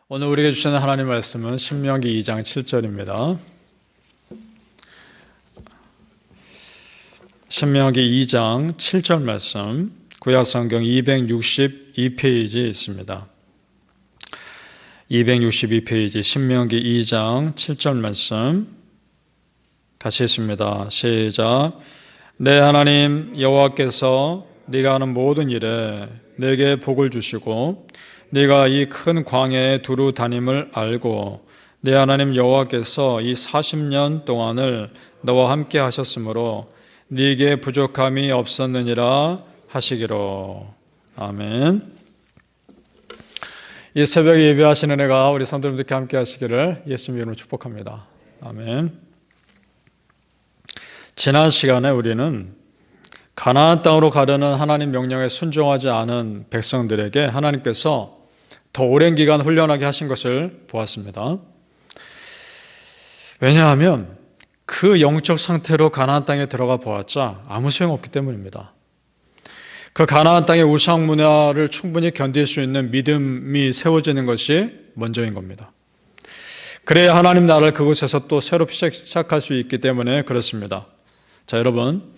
오늘 우리에게 주시는 하나님 말씀은 신명기 2장 7절입니다. 신명기 2장 7절 말씀, 구약성경 262페이지에 있습니다. 262페이지 신명기 2장 7절 말씀 같이 읽습니다. 시작. 내 하나님 여호와께서 네가 하는 모든 일에 내게 복을 주시고 네가 이 큰 광야에 두루 다님을 알고 내 하나님 여호와께서 이 40년 동안을 너와 함께 하셨으므로 네게 부족함이 없었느니라 하시기로. 아멘. 이 새벽에 예배하시는 은혜가 우리 성도님들께 함께 하시기를 예수님 이름으로 축복합니다. 아멘. 지난 시간에 우리는 가나안 땅으로 가려는 하나님 명령에 순종하지 않은 백성들에게 하나님께서 더 오랜 기간 훈련하게 하신 것을 보았습니다. 왜냐하면 그 영적 상태로 가나안 땅에 들어가 보았자 아무 소용없기 때문입니다. 그 가나안 땅의 우상 문화를 충분히 견딜 수 있는 믿음이 세워지는 것이 먼저인 겁니다. 그래야 하나님 나라를 그곳에서 또 새로 시작할 수 있기 때문에 그렇습니다. 자, 여러분,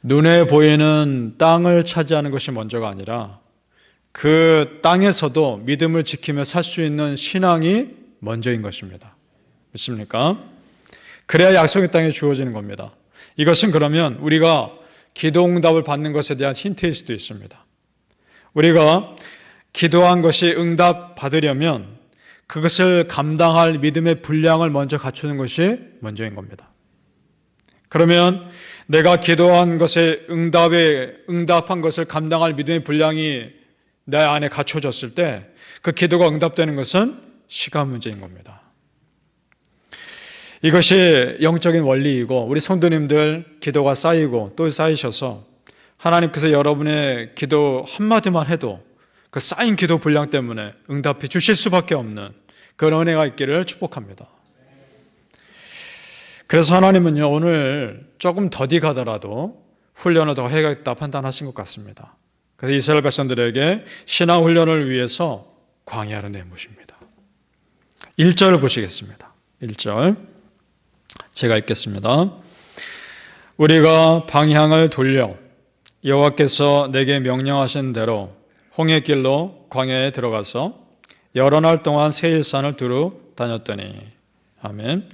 눈에 보이는 땅을 차지하는 것이 먼저가 아니라 그 땅에서도 믿음을 지키며 살 수 있는 신앙이 먼저인 것입니다. 믿습니까? 그래야 약속의 땅이 주어지는 겁니다. 이것은 그러면 우리가 기도응답을 받는 것에 대한 힌트일 수도 있습니다. 우리가 기도한 것이 응답 받으려면 그것을 감당할 믿음의 분량을 먼저 갖추는 것이 먼저인 겁니다. 그러면 내가 기도한 것에 응답한 것을 감당할 믿음의 분량이 내 안에 갖춰졌을 때 그 기도가 응답되는 것은 시간 문제인 겁니다. 이것이 영적인 원리이고 우리 성도님들 기도가 쌓이고 또 쌓이셔서 하나님께서 여러분의 기도 한마디만 해도 그 쌓인 기도 분량 때문에 응답해 주실 수밖에 없는 그런 은혜가 있기를 축복합니다. 그래서 하나님은요, 오늘 조금 더디 가더라도 훈련을 더 해야겠다 판단하신 것 같습니다. 그래서 이스라엘 백성들에게 신앙 훈련을 위해서 광야로 내모십니다. 1절을 보시겠습니다. 1절 제가 읽겠습니다. 우리가 방향을 돌려 여호와께서 내게 명령하신 대로 홍해길로 광야에 들어가서 여러 날 동안 세일산을 두루 다녔더니. 아멘.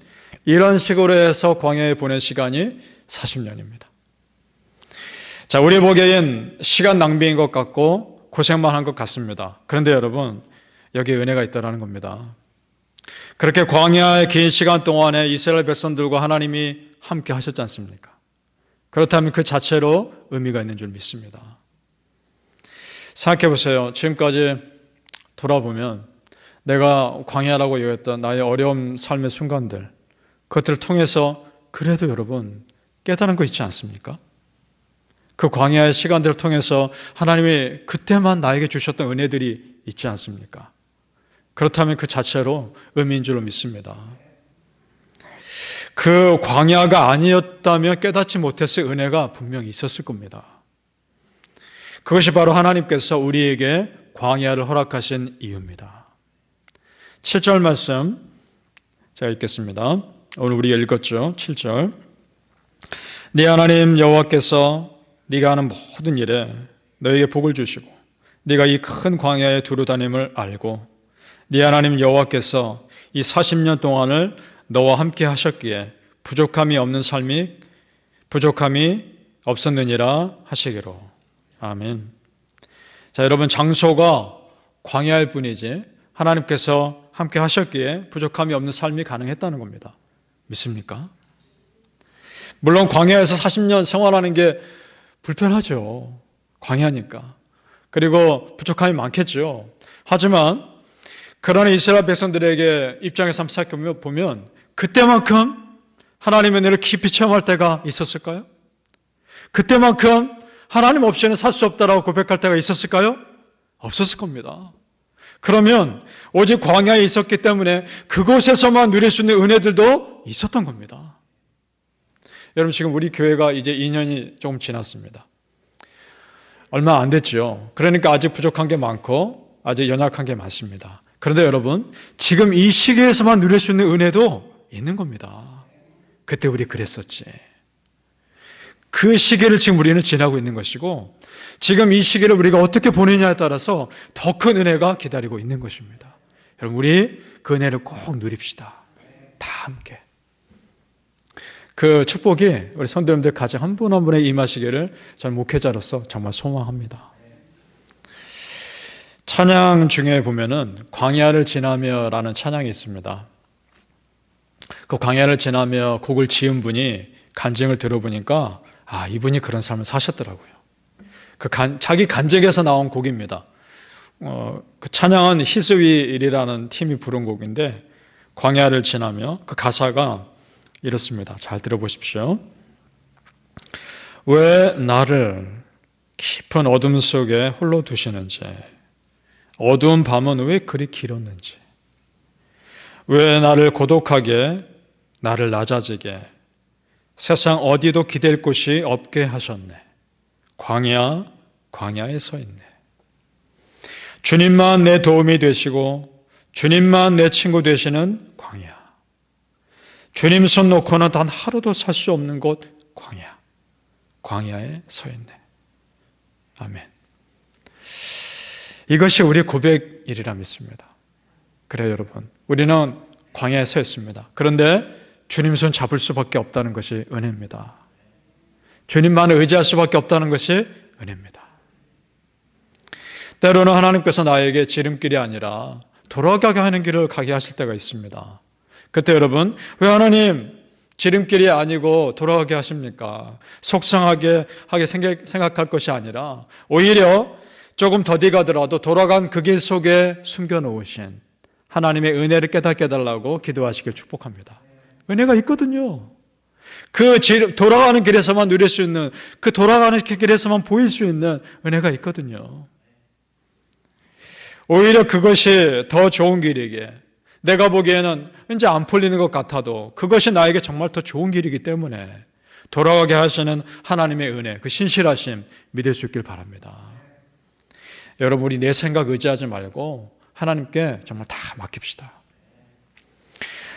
이런 식으로 해서 광야에 보낸 시간이 40년입니다. 자, 우리 보기엔 시간 낭비인 것 같고 고생만 한 것 같습니다. 그런데 여러분, 여기에 은혜가 있다는 겁니다. 그렇게 광야의 긴 시간 동안에 이스라엘 백성들과 하나님이 함께 하셨지 않습니까? 그렇다면 그 자체로 의미가 있는 줄 믿습니다. 생각해 보세요. 지금까지 돌아보면 내가 광야라고 여겼던 나의 어려운 삶의 순간들, 그것들을 통해서 그래도 여러분 깨달은 거 있지 않습니까? 그 광야의 시간들을 통해서 하나님이 그때만 나에게 주셨던 은혜들이 있지 않습니까? 그렇다면 그 자체로 의미인 줄로 믿습니다. 그 광야가 아니었다면 깨닫지 못했을 은혜가 분명히 있었을 겁니다. 그것이 바로 하나님께서 우리에게 광야를 허락하신 이유입니다. 7절 말씀 제가 읽겠습니다. 오늘 우리가 읽었죠. 7절. 네 하나님 여호와께서 네가 하는 모든 일에 너에게 복을 주시고 네가 이 큰 광야에 두루 다님을 알고 네 하나님 여호와께서 이 40년 동안을 너와 함께 하셨기에 부족함이 없었느니라 하시기로. 아멘. 자, 여러분, 장소가 광야일 뿐이지 하나님께서 함께 하셨기에 부족함이 없는 삶이 가능했다는 겁니다. 믿습니까? 물론 광야에서 40년 생활하는 게 불편하죠. 광야니까. 그리고 부족함이 많겠죠. 하지만 그러나 이스라엘 백성들에게 입장에서 한번 생각해보면 그때만큼 하나님의 은혜를 깊이 체험할 때가 있었을까요? 그때만큼 하나님 없이는 살 수 없다라고 고백할 때가 있었을까요? 없었을 겁니다. 그러면 오직 광야에 있었기 때문에 그곳에서만 누릴 수 있는 은혜들도 있었던 겁니다. 여러분, 지금 우리 교회가 이제 2년이 조금 지났습니다. 얼마 안 됐죠. 그러니까 아직 부족한 게 많고 아직 연약한 게 많습니다. 그런데 여러분, 지금 이 시기에서만 누릴 수 있는 은혜도 있는 겁니다. 그때 우리 그랬었지. 그 시기를 지금 우리는 지나고 있는 것이고, 지금 이 시기를 우리가 어떻게 보내냐에 따라서 더 큰 은혜가 기다리고 있는 것입니다. 여러분, 우리 그 은혜를 꼭 누립시다. 다 함께. 그 축복이 우리 성도님들 가정 한 분 한 분에 임하시기를 저는 목회자로서 정말 소망합니다. 찬양 중에 보면은 광야를 지나며라는 찬양이 있습니다. 그 광야를 지나며 곡을 지은 분이 간증을 들어보니까 이분이 그런 삶을 사셨더라고요. 자기 간증에서 나온 곡입니다. 그 찬양은 히스위일이라는 팀이 부른 곡인데, 광야를 지나며 그 가사가 이렇습니다. 잘 들어보십시오. 왜 나를 깊은 어둠 속에 홀로 두시는지, 어두운 밤은 왜 그리 길었는지, 왜 나를 고독하게, 나를 낮아지게, 세상 어디도 기댈 곳이 없게 하셨네. 광야에 서 있네. 주님만 내 도움이 되시고 주님만 내 친구 되시는 광야. 주님 손 놓고는 단 하루도 살 수 없는 곳 광야. 광야에 서 있네. 아멘. 이것이 우리 고백이라 믿습니다. 그래요, 여러분. 우리는 광야에 서 있습니다. 그런데 주님 손 잡을 수밖에 없다는 것이 은혜입니다. 주님만을 의지할 수밖에 없다는 것이 은혜입니다. 때로는 하나님께서 나에게 지름길이 아니라 돌아가게 하는 길을 가게 하실 때가 있습니다. 그때 여러분, 왜 하나님 지름길이 아니고 돌아가게 하십니까? 속상하게 생각할 것이 아니라 오히려 조금 더디 가더라도 돌아간 그 길 속에 숨겨놓으신 하나님의 은혜를 깨닫게 해달라고 기도하시길 축복합니다. 은혜가 있거든요. 돌아가는 길에서만 누릴 수 있는, 그 돌아가는 길에서만 보일 수 있는 은혜가 있거든요. 오히려 그것이 더 좋은 길이기에, 내가 보기에는 이제 안 풀리는 것 같아도 그것이 나에게 정말 더 좋은 길이기 때문에 돌아가게 하시는 하나님의 은혜, 그 신실하심 믿을 수 있길 바랍니다. 여러분, 우리 내 생각 의지하지 말고 하나님께 정말 다 맡깁시다.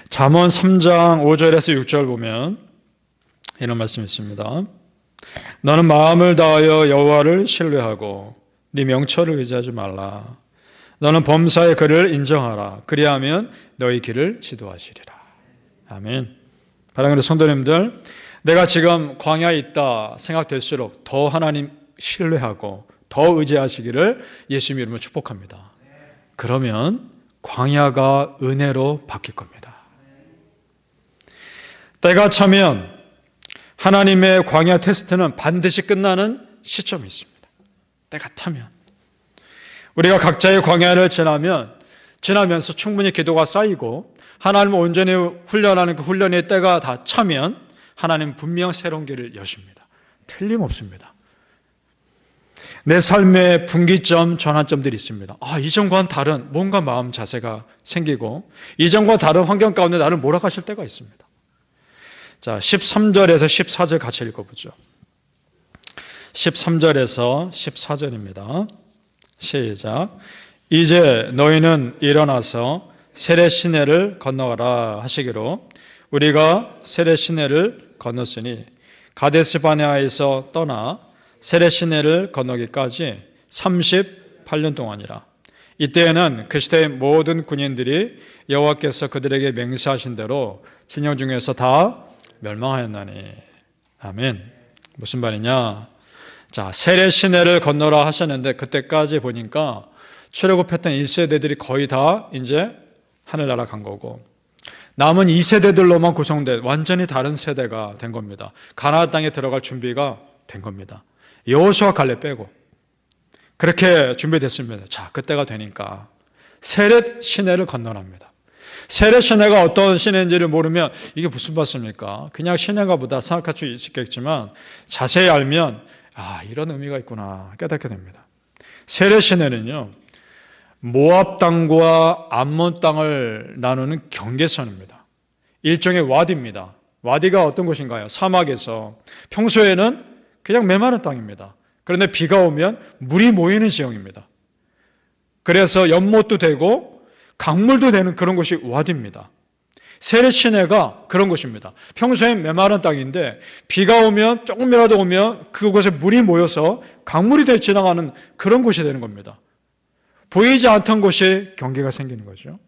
잠언 3장 5절에서 6절 보면 이런 말씀이 있습니다. 너는 마음을 다하여 여호와를 신뢰하고 네 명철을 의지하지 말라. 너는 범사의 그를 인정하라. 그리하면 너희 길을 지도하시리라. 아멘. 사랑하는 성도님들, 내가 지금 광야에 있다 생각될수록 더 하나님 신뢰하고 더 의지하시기를 예수님 이름으로 축복합니다. 그러면 광야가 은혜로 바뀔 겁니다. 때가 차면 하나님의 광야 테스트는 반드시 끝나는 시점이 있습니다. 때가 차면. 우리가 각자의 광야를 지나면서 충분히 기도가 쌓이고 하나님을 온전히 훈련하는 그 훈련의 때가 다 차면 하나님 분명 새로운 길을 여십니다. 틀림없습니다. 내 삶의 분기점, 전환점들이 있습니다. 이전과는 다른 뭔가 마음 자세가 생기고 이전과 다른 환경 가운데 나를 몰아가실 때가 있습니다. 자, 13절에서 14절 같이 읽어보죠. 13절에서 14절입니다. 시작. 이제 너희는 일어나서 세례 시내를 건너가라 하시기로 우리가 세례 시내를 건넜으니 가데스 바네아에서 떠나 세례 시내를 건너기까지 38년 동안이라. 이때에는 그 시대의 모든 군인들이 여호와께서 그들에게 맹세하신 대로 진영 중에서 다 멸망하였나니. 아멘. 무슨 말이냐? 자, 세례 시내를 건너라 하셨는데 그때까지 보니까 출애굽했던 1세대들이 거의 다 이제 하늘나라 간 거고 남은 2세대들로만 구성된 완전히 다른 세대가 된 겁니다. 가나안 땅에 들어갈 준비가 된 겁니다. 여호수아 갈렙 빼고 그렇게 준비됐습니다. 자, 그때가 되니까 세례 시내를 건너랍니다. 세례 시내가 어떤 시내인지를 모르면 이게 무슨 말씀입니까? 그냥 시내가 보다 생각할 수 있겠지만 자세히 알면 이런 의미가 있구나 깨닫게 됩니다. 세례 시내는요, 모압 땅과 암몬 땅을 나누는 경계선입니다. 일종의 와디입니다. 와디가 어떤 곳인가요? 사막에서 평소에는 그냥 메마른 땅입니다. 그런데 비가 오면 물이 모이는 지형입니다. 그래서 연못도 되고 강물도 되는 그런 곳이 와디입니다. 세례 시내가 그런 곳입니다. 평소엔 메마른 땅인데 비가 오면 조금이라도 오면 그곳에 물이 모여서 강물이 되어 지나가는 그런 곳이 되는 겁니다. 보이지 않던 곳에 경계가 생기는 거죠.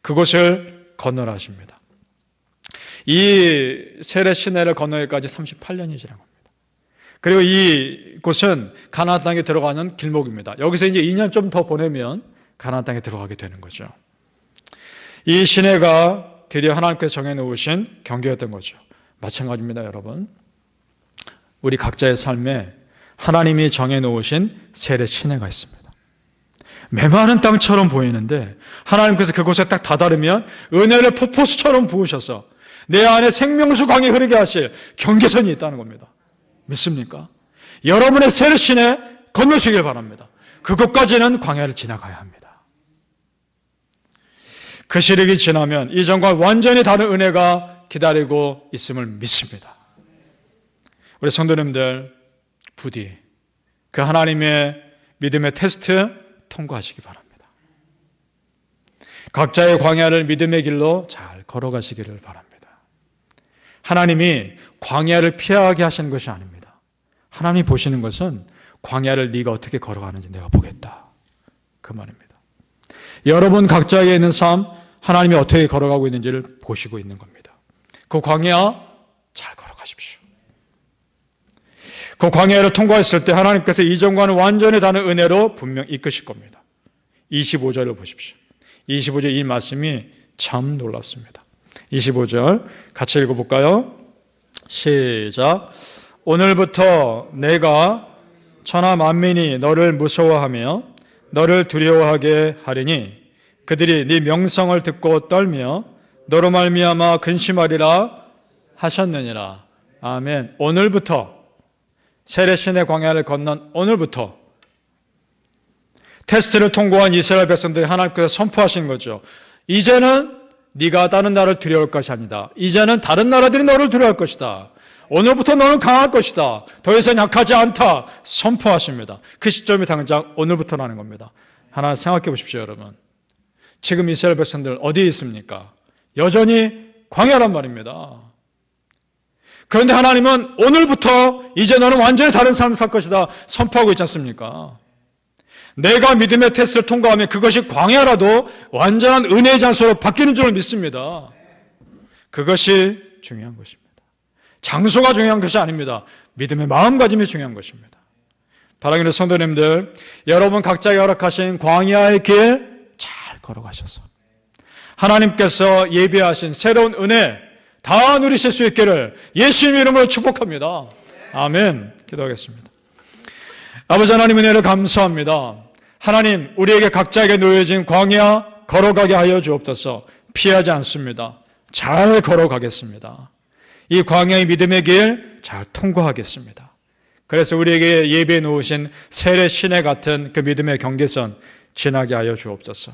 그곳을 건너라 하십니다. 이 세례 시내를 건너기까지 38년이 지난 겁니다. 그리고 이곳은 가나안 땅에 들어가는 길목입니다. 여기서 이제 2년 좀 더 보내면 가나안 땅에 들어가게 되는 거죠. 이 시내가 드디어 하나님께서 정해놓으신 경계였던 거죠. 마찬가지입니다, 여러분. 우리 각자의 삶에 하나님이 정해놓으신 세례 시내가 있습니다. 메마른 땅처럼 보이는데 하나님께서 그곳에 딱 다다르면 은혜를 폭포수처럼 부으셔서 내 안에 생명수 강이 흐르게 하실 경계선이 있다는 겁니다. 믿습니까? 여러분의 세례 시내 건너시길 바랍니다. 그것까지는 광야를 지나가야 합니다. 그 시력이 지나면 이전과 완전히 다른 은혜가 기다리고 있음을 믿습니다. 우리 성도님들 부디 그 하나님의 믿음의 테스트 통과하시기 바랍니다. 각자의 광야를 믿음의 길로 잘 걸어가시기를 바랍니다. 하나님이 광야를 피하게 하시는 것이 아닙니다. 하나님이 보시는 것은 광야를 네가 어떻게 걸어가는지 내가 보겠다, 그 말입니다. 여러분 각자에 있는 삶, 하나님이 어떻게 걸어가고 있는지를 보시고 있는 겁니다. 그 광야 잘 걸어가십시오. 그 광야를 통과했을 때 하나님께서 이전과는 완전히 다른 은혜로 분명 이끄실 겁니다. 25절을 보십시오. 25절 이 말씀이 참 놀랍습니다. 25절 같이 읽어볼까요? 시작. 오늘부터 내가 천하 만민이 너를 무서워하며 너를 두려워하게 하리니 그들이 네 명성을 듣고 떨며 너로 말미암아 근심하리라 하셨느니라. 아멘. 오늘부터 세례신의 광야를 건넌 오늘부터 테스트를 통과한 이스라엘 백성들이 하나님께서 선포하신 거죠. 이제는 네가 다른 나라를 두려워할 것이 아니다. 이제는 다른 나라들이 너를 두려워할 것이다. 오늘부터 너는 강할 것이다. 더 이상 약하지 않다. 선포하십니다. 그 시점이 당장 오늘부터라는 겁니다. 하나 생각해 보십시오, 여러분. 지금 이스라엘 백성들 어디에 있습니까? 여전히 광야란 말입니다. 그런데 하나님은 오늘부터 이제 너는 완전히 다른 삶을 살 것이다 선포하고 있지 않습니까? 내가 믿음의 테스트를 통과하면 그것이 광야라도 완전한 은혜의 장소로 바뀌는 줄을 믿습니다. 그것이 중요한 것입니다. 장소가 중요한 것이 아닙니다. 믿음의 마음가짐이 중요한 것입니다. 사랑하는 성도님들, 여러분 각자에게 허락하신 광야의 길 잘 걸어가셔서 하나님께서 예비하신 새로운 은혜 다 누리실 수 있기를 예수님 이름으로 축복합니다. 아멘. 기도하겠습니다. 아버지 하나님 은혜를 감사합니다. 하나님, 우리에게 각자에게 놓여진 광야 걸어가게 하여 주옵소서. 피하지 않습니다. 잘 걸어가겠습니다. 이 광야의 믿음의 길 잘 통과하겠습니다. 그래서 우리에게 예비해 놓으신 세례 시내 같은 그 믿음의 경계선 지나게 하여 주옵소서.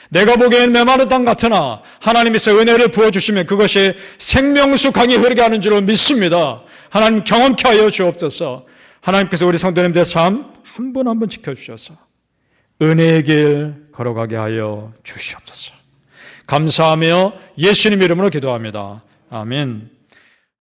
내가 보기엔 메마른 땅 같으나 하나님께서 은혜를 부어주시면 그것이 생명수 강이 흐르게 하는 줄로 믿습니다. 하나님 경험케 하여 주옵소서. 하나님께서 우리 성도님들의 삶 한 분 한 분 지켜주셔서 은혜의 길 걸어가게 하여 주시옵소서. 감사하며 예수님 이름으로 기도합니다. 아멘.